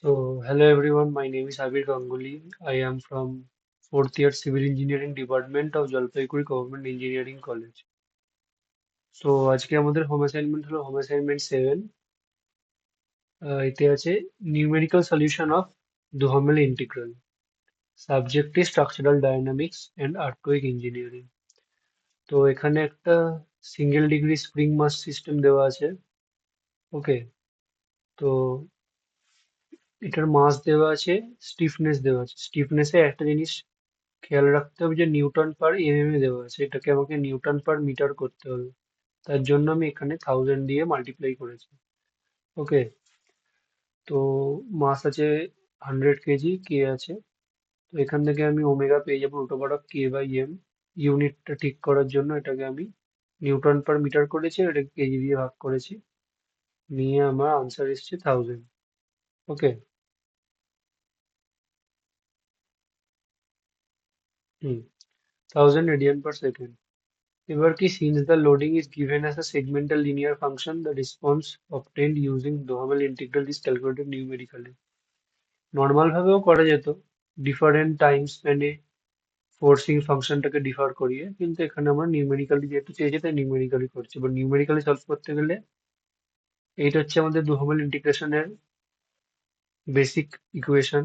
Hello everyone, my name is Abir Ganguly. I am from fourth year Civil Engineering Department of Jalpaiguri Government Engineering College. আজকে আমাদের home assignment হলো home assignment 7। এতে আছে numerical solution of Duhamel integral. Subject is structural dynamics and earthquake engineering. তো এখানে একটা single degree spring mass system দেওয়া আছে। ওকে, তো এটার মাস দেওয়া আছে, স্টিফনেস দেওয়া আছে। স্টিফনেসে একটা জিনিস খেয়াল রাখতে হবে যে নিউটন পার এমএম এ দেওয়া আছে, এটাকে আমাকে নিউটন পার মিটার করতে হবে। তার জন্য আমি এখানে 1000 দিয়ে মাল্টিপ্লাই করেছি। ওকে, তো মাস আছে 100 কেজি, কে আছে। তো এখান থেকে আমি ওমেগা পেয়ে যাবো √k/m। ইউনিটটা ঠিক করার জন্য এটাকে আমি নিউটন পার মিটার করেছি, এটাকে কেজি দিয়ে ভাগ করেছি, নিয়ে আমার আনসার এসছে 1000। ওকে। হুম, 1000 রেডিয়ান পার সেকেন্ড। এবার কি, since the loading is given as a segmental linear function, the response obtained using Duhamel integral is calculated numerically. Normal ভাবেও করা যেত, ডিফারেন্ট টাইম স্প্যানে ফোর্সিং ফাংশনটাকে ডিফার করিয়ে, কিন্তু এখানে আমরা নিউমেরিক্যালি যেহেতু চেয়েছি তাই নিউমেরিক্যালি করছি। এবার নিউমেরিক্যালি সলভ করতে গেলে এইটা হচ্ছে আমাদের দুহমেল ইন্টিগ্রেশনের বেসিক ইকুয়েশন।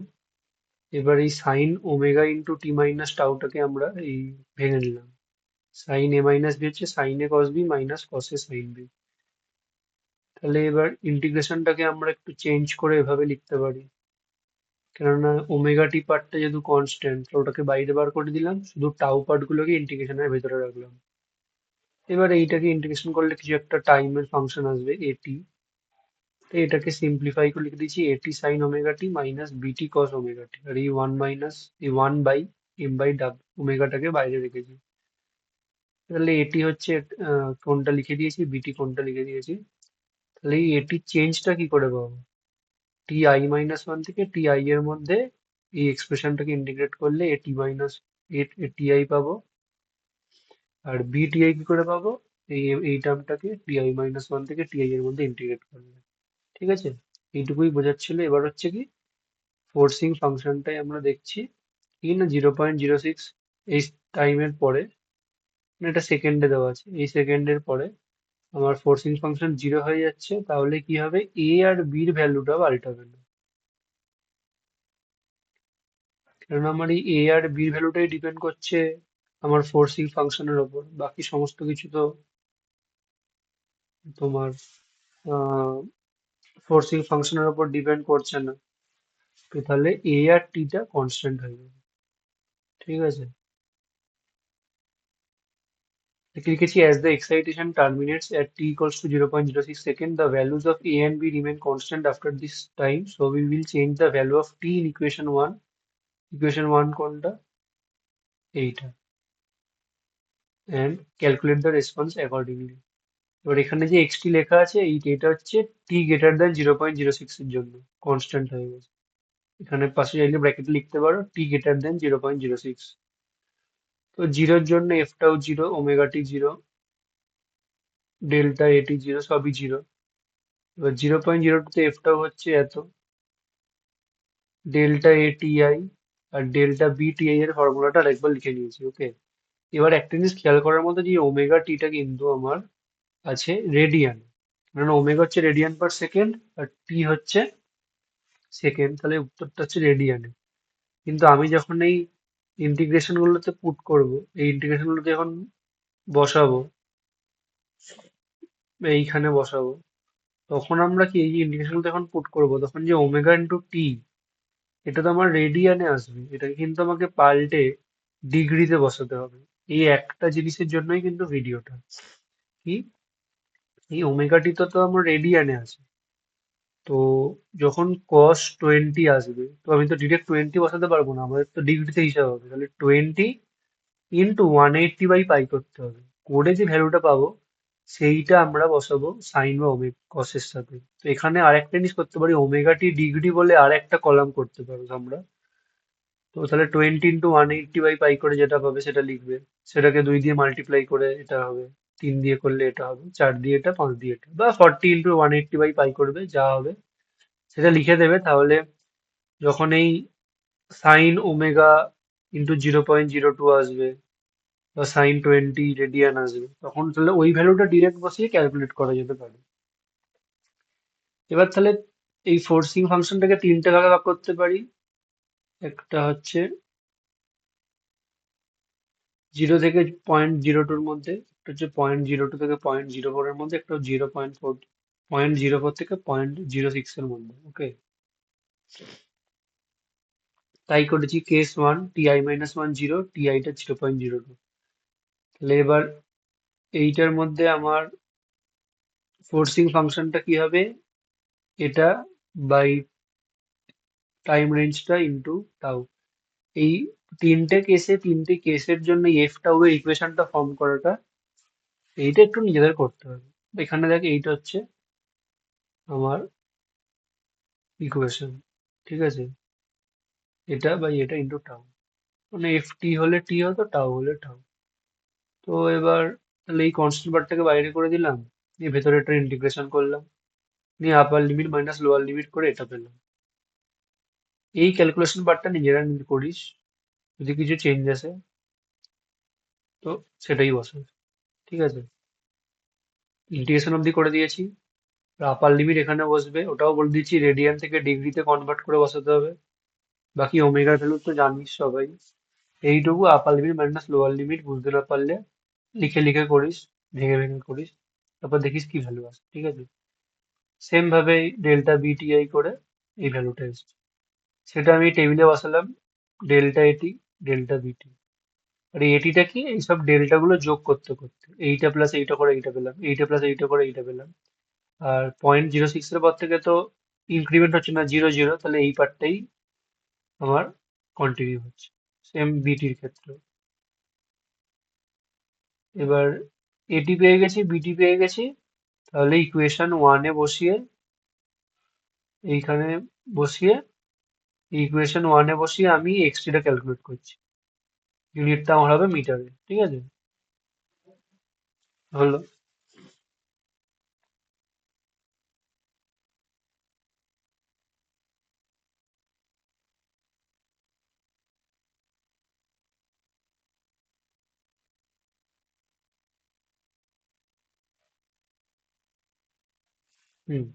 এবার এই sine omega into T minus টাউটাকে আমরা এই ভেঙে নিলাম। সাইন এ মাইনাস বি হচ্ছে সাইন এ কস বি মাইনাস কস এ সাইন বি। তাহলে এবার ইন্টিগ্রেশনটাকে আমরা একটু চেঞ্জ করে এভাবে লিখতে পারি, কেননা ওমেগা টি পার্টটা যেহেতু কনস্ট্যান্ট, ওটাকে বাইরে বার করে দিলাম, শুধু টাউ পার্ট গুলোকে ইন্টিগ্রেশনের ভেতরে রাখলাম। এবার এইটাকে ইন্টিগ্রেশন করলে কিছু একটা টাইমের ফাংশন আসবে এটি। তো এটাকে সিম্পলিফাই করে লিখে দিচ্ছি এটি সাইন ওমেগা টি মাইনাস বিটি কস ওমেগা টি, আর এই এই 1 বাই এম বাই ওমেগাটাকে বাইরে রেখেছি। তাহলে এটি হচ্ছে কোনটা লিখে দিয়েছি, বিটি কোনটা লিখে দিয়েছি। তাহলে এই এটি চেঞ্জটা কি করে পাবো, ti-1 থেকে ti এর মধ্যে এই এক্সপ্রেশনটাকে ইন্টিগ্রেট করলে টি আই পাবো। আর বিটিআই কি করে পাবো, এই টার্মটাকে ti-1 থেকে টি আই এর মধ্যে ইন্টিগ্রেট করলে। ঠিক আছে, এইটুকুই বোঝাচ্ছিল। এবার হচ্ছে কি, ফোর্সিং ফাংশনটাই আমরা দেখছি কি না 0.06 এই টাইমের পরে, মানে এটা সেকেন্ডে দেওয়া আছে, এই সেকেন্ডের পরে আমার ফোর্সিং ফাংশন 0 হয়ে যাচ্ছে। তাহলে কি হবে, এ আর বির ভ্যালুটাও পাল্টাবে না, কারণ আমার এই এ আর বির ভ্যালুটাই ডিপেন্ড করছে আমার ফোর্সিং ফাংশনের ওপর। বাকি সমস্ত কিছু তো তোমার ফোর্সিং ফাংশনের ওপর ডিপেন্ড করছে না। তো তাহলে এ আর টিটা কনস্ট্যান্ট হয়ে যাবে। ঠিক আছে, লিখেছি as the excitation terminates at t equals to 0.06 second, the values of a and b remain constant after this time, so we will change the value of t in equation 1। equation 1 কোনটা, এইটা, and calculate the response accordingly। এবার এখানে যে XT লেখা আছে, এটা হচ্ছে টি greater than 0.06 এর জন্য কনস্ট্যান্ট হয়ে গেছে। এখানে পাশে চাইলে ব্র্যাকেটে লিখতে পারো টি গ্রেটার দেন 0.06। তো জিরোর জন্য এফটাও zero, omega T zero, delta এটি জিরো, সবই জিরো। এবার 0.02 তে এফটাও হচ্ছে এত, ডেল্টা এটিআই আর ডেল্টা বিটিআই এর ফর্মুলাটা আরেকবার লিখে নিয়েছি। ওকে, এবার একটা জিনিস খেয়াল করার মতো যে ওমেগা টিটা কিন্তু আমার আছে রেডিয়ান, কারণ ওমেগা হচ্ছে রেডিয়ান পার সেকেন্ড আর টি হচ্ছে সেকেন্ড, তাহলে উত্তরটা হচ্ছে রেডিয়ানে। কিন্তু আমি যখন এই ইন্টিগ্রেশন গুলোতে পুট করব, এই ইন্টিগ্রেশন গুলোতে যখন বসাবো, এইখানে বসাবো, তখন আমরা কি এই যে ইন্টিগ্রেশন গুলো যখন পুট করবো, তখন যে ওমেগা ইন্টু টি, এটা তো আমার রেডিয়ানে আসবে, এটাকে কিন্তু আমাকে পাল্টে ডিগ্রিতে বসাতে হবে। এই একটা জিনিসের জন্যই কিন্তু ভিডিওটা কি, এই ওমেগা টি তো আমার রেডিয়ানে আছে। তো যখন cos 20 আসবে, তো আমি তো ডিরেক্ট 20 বসাতে পারবো না, আমাদের তো ডিগ্রিতে হিসাব হবে। তাহলে 20 × 180/π করতে হবে, করে যে ভ্যালুটা পাবো সেইটা আমরা বসাবো সাইন বা কসের সাথে। তো এখানে আরেকটা জিনিস করতে পারি, ওমেগা টি ডিগ্রি বলে আর একটা কলাম করতে পারবো আমরা। তো তাহলে 20 × 180/π করে যেটা পাবে সেটা লিখবে, সেটাকে 2 দিয়ে মাল্টিপ্লাই করে এটা হবে, 3 দিয়ে করলে এটা হবে, 4 দিয়ে এটা, 5 দিয়ে এটা, বা 40 × 180/π করবে, যা হবে সেটা লিখে দেবে। তাহলে যখন এই সাইন ওমেগা ইন্টু 0.02 আসবে বা সাইন 20 রেডিয়ান আসবে, তখন তাহলে ওই ভ্যালুটা ডিরেক্ট বসিয়ে ক্যালকুলেট করা যেতে পারে। এবার তাহলে এই ফোর্সিং ফাংশনটাকে তিনটে ভাগে ভাগ করতে পারি। একটা হচ্ছে 0 থেকে 0.02 মধ্যে, একটা হচ্ছে 0.02 থেকে 0.04 এর মধ্যে, একটা 0.04 থেকে 0.06 এর মধ্যে। ওকে, তাই করেছি কেস ওয়ান, ti-1 0, টি-টা 0.02। তাহলে এবার এইটার মধ্যে আমার ফোর্সিং ফাংশনটা কি হবে, এটা বাই টাইম রেঞ্জটা ইন্টু টাউ। এই তিনটে কেসের জন্য এফ টাউ এর ইকুয়েশনটা ফর্ম করাটা, এইটা একটু নিজেদের করতে হবে। এখানে দেখ, এইটা হচ্ছে আমার ইকুয়েশন, ঠিক আছে? এটা বাই এটা ইন্টু টাউ, মানে এফ টি হলে টি হতো, টাউ হলে টাউ। তো এবার তাহলে এই কনস্ট্যান্ট পার্টটাকে বাইরে করে দিলাম, নিয়ে ভেতরে একটা ইন্টিগ্রেশন করলাম, নিয়ে আপার লিমিট মাইনাস লোয়ার লিমিট করে এটা পেলাম। এই ক্যালকুলেশন পার্টটা নিজেরা নিজে করিস, যদি কিছু চেঞ্জ আসে তো সেটাই বসে, ঠিক আছে? ইন্টিগ্রেশন অবধি করে দিয়েছি, আপার লিমিট এখানে বসবে, ওটাও বলে দিচ্ছি রেডিয়ান থেকে ডিগ্রিতে কনভার্ট করে বসাতে হবে। বাকি ওমেগার ভ্যালু তো জানিস সবাই। এইটুকু আপার লিমিট মাইনাস লোয়ার লিমিট বুঝতে না পারলে লিখে লিখে করিস, ভেঙে ভেঙে করিস, তারপর দেখিস কি ভ্যালু আসে, ঠিক আছে? সেম ভাবে ডেল্টা বিটিআই করে এই ভ্যালুটা এসেছে, সেটা আমি টেবিলে বসালাম, ডেল্টা এটি, ডেল্টা বিটি। আর এই এটিটা কি, এইসব ডেল্টা গুলো যোগ করতে করতে এইটা প্লাস এইটা করে এইটা পেলাম, এইটা প্লাস এইটা করে এইটা পেলাম। আর 0.06 এর পর থেকে তো ইনক্রিমেন্ট হচ্ছে না, 0 0, তাহলে এই পার্টটাই আমার কন্টিনিউ হচ্ছে, সেম বিটির ক্ষেত্রে। এবার এটি পেয়ে গেছি, বিটি পেয়ে গেছি, তাহলে ইকুয়েশন ওয়ানে বসিয়ে, এইখানে বসিয়ে, ইকুয়েশন ওয়ানে বসিয়ে আমি এক্সটিটা ক্যালকুলেট করছি। ইউনিটটা আমার হবে মিটারে, ঠিক আছে? হলো। হুম।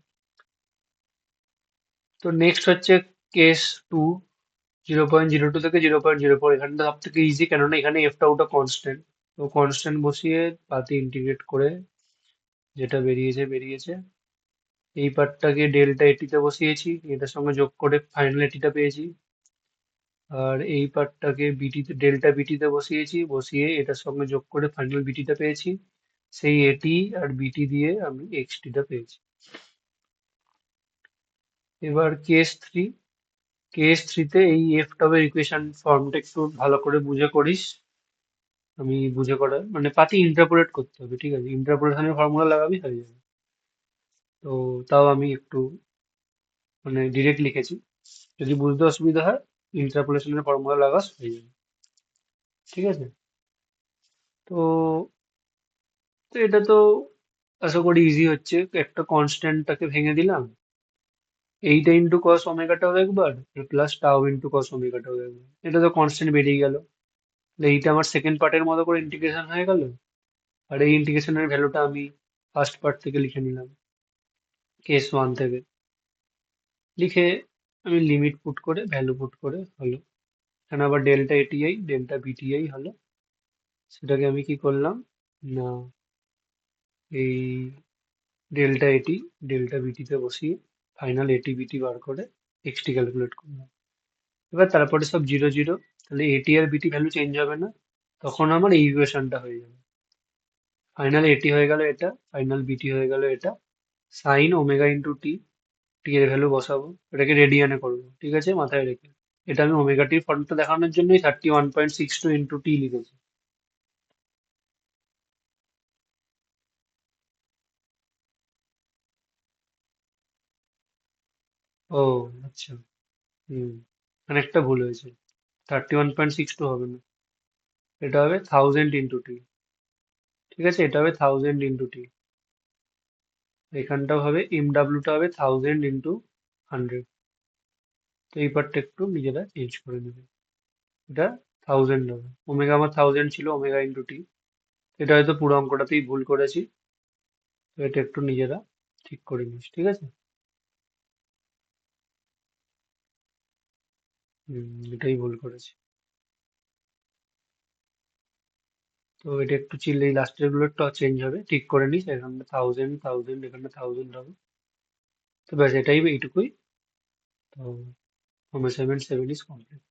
তো নেক্সট হচ্ছে কেস টু, 0.02 থেকে 0.04। এখানটা সব থেকে ইজি, কেননা এখানে এফটা ওটা কনস্ট্যান্ট। তো কনস্ট্যান্ট বসিয়ে পাতে ইন্টিগ্রেট করে যেটা বেরিয়েছে বেরিয়েছে। এই পার্টটাকে ডেল্টা এটিতে বসিয়েছি, এটার সঙ্গে যোগ করে ফাইনাল এটিটা পেয়েছি। আর এই পার্টটাকে বিটিতে, ডেল্টা বিটিতে বসিয়েছি, বসিয়ে এটার সঙ্গে যোগ করে ফাইনাল বিটিটা পেয়েছি। সেই এটি আর বিটি দিয়ে আমি এক্সটিটা পেয়েছি। এবার কেস থ্রিতে এই এফ টবের ইকুয়েশন ফর্মটা একটু ভালো করে বুঝে করিস। আমি বুঝে করা মানে পাতি ইন্টারপোলেট করতে হবে, ঠিক আছে? ইন্টারপোলেশনের ফর্মুলা লাগাবি, হয়ে যাবে। তো তাও আমি একটু মানে ডিরেক্ট লিখেছি, যদি বুঝতে অসুবিধা হয় ইন্টারপোলেশনের ফর্মুলা লাগাস, হয়ে যাবে, ঠিক আছে? তো তো এটা তো আশা করি ইজি হচ্ছে। একটা কনস্ট্যান্টটাকে ভেঙে দিলাম, এইটা ইন্টু কস ওমেগাটাও একবার, প্লাস টাও ইন্টু কস ওমেগাটাও একবার, এটা তো কনস্ট্যান্ট বেরিয়ে গেল। তাহলে এইটা আমার সেকেন্ড পার্টের মতো করে ইন্টিগ্রেশন হয়ে গেল। আর এই ইন্টিগ্রেশনের ভ্যালুটা আমি ফার্স্ট পার্ট থেকে লিখে নিলাম, কেস ওয়ান থেকে লিখে, আমি লিমিট পুট করে ভ্যালু পুট করে হলো। এখানে আবার ডেল্টা এটিআই ডেল্টা বিটিআই হলো। সেটাকে আমি কি করলাম না, এই ডেল্টা এটি ডেল্টা বিটিতে বসিয়ে ফাইনাল এটি বিটি বার করে এক্সটি ক্যালকুলেট করলাম। এবার তারপরে সব 0 0, তাহলে এটি আর বিটি ভ্যালু চেঞ্জ হবে না, তখন আমার এই ইকুয়েশনটা হয়ে যাবে। ফাইনাল এটি হয়ে গেল এটা, ফাইনাল বিটি হয়ে গেল এটা, সাইন ওমেগা ইন্টু টি, টি এর ভ্যালু বসাবো, এটাকে রেডিয়ানে করবো, ঠিক আছে, মাথায় রেখে। এটা আমি ওমেগা টির ফর্মটা দেখানোর জন্যই 31.62 ইন্টু টি লিখেছি। ও আচ্ছা, হুম, অনেকটা ভুল হয়েছে। 31.62 হবে না, এটা হবে 1000 ইন্টু টি, ঠিক আছে? এটা হবে 1000 ইন্টু টি। এখানটাও হবে, এমডাব্লিউটা হবে 1000 ইন্টু 100। তো এই পার্টটা একটু নিজেরা চেঞ্জ করে নেবে। এটা 1000 হবে। ওমেগা আমার 1000 ছিল, ওমেগা ইন্টু টি। এটা হয়তো পুরো অঙ্কটাতেই ভুল করেছি। তো এটা একটু নিজেরা ঠিক করে নিস, ঠিক আছে? এটাই ভুল করেছি। তো এটা একটু চিল্লে এই লাস্টের গুলো একটু চেঞ্জ হবে, ঠিক করে নিস। এখানে 1000, এখানে 1000 হবে। তো ব্যাস এটাই, এইটুকুই। তো হোম অ্যাসাইনমেন্ট 7 ইজ কমপ্লিট।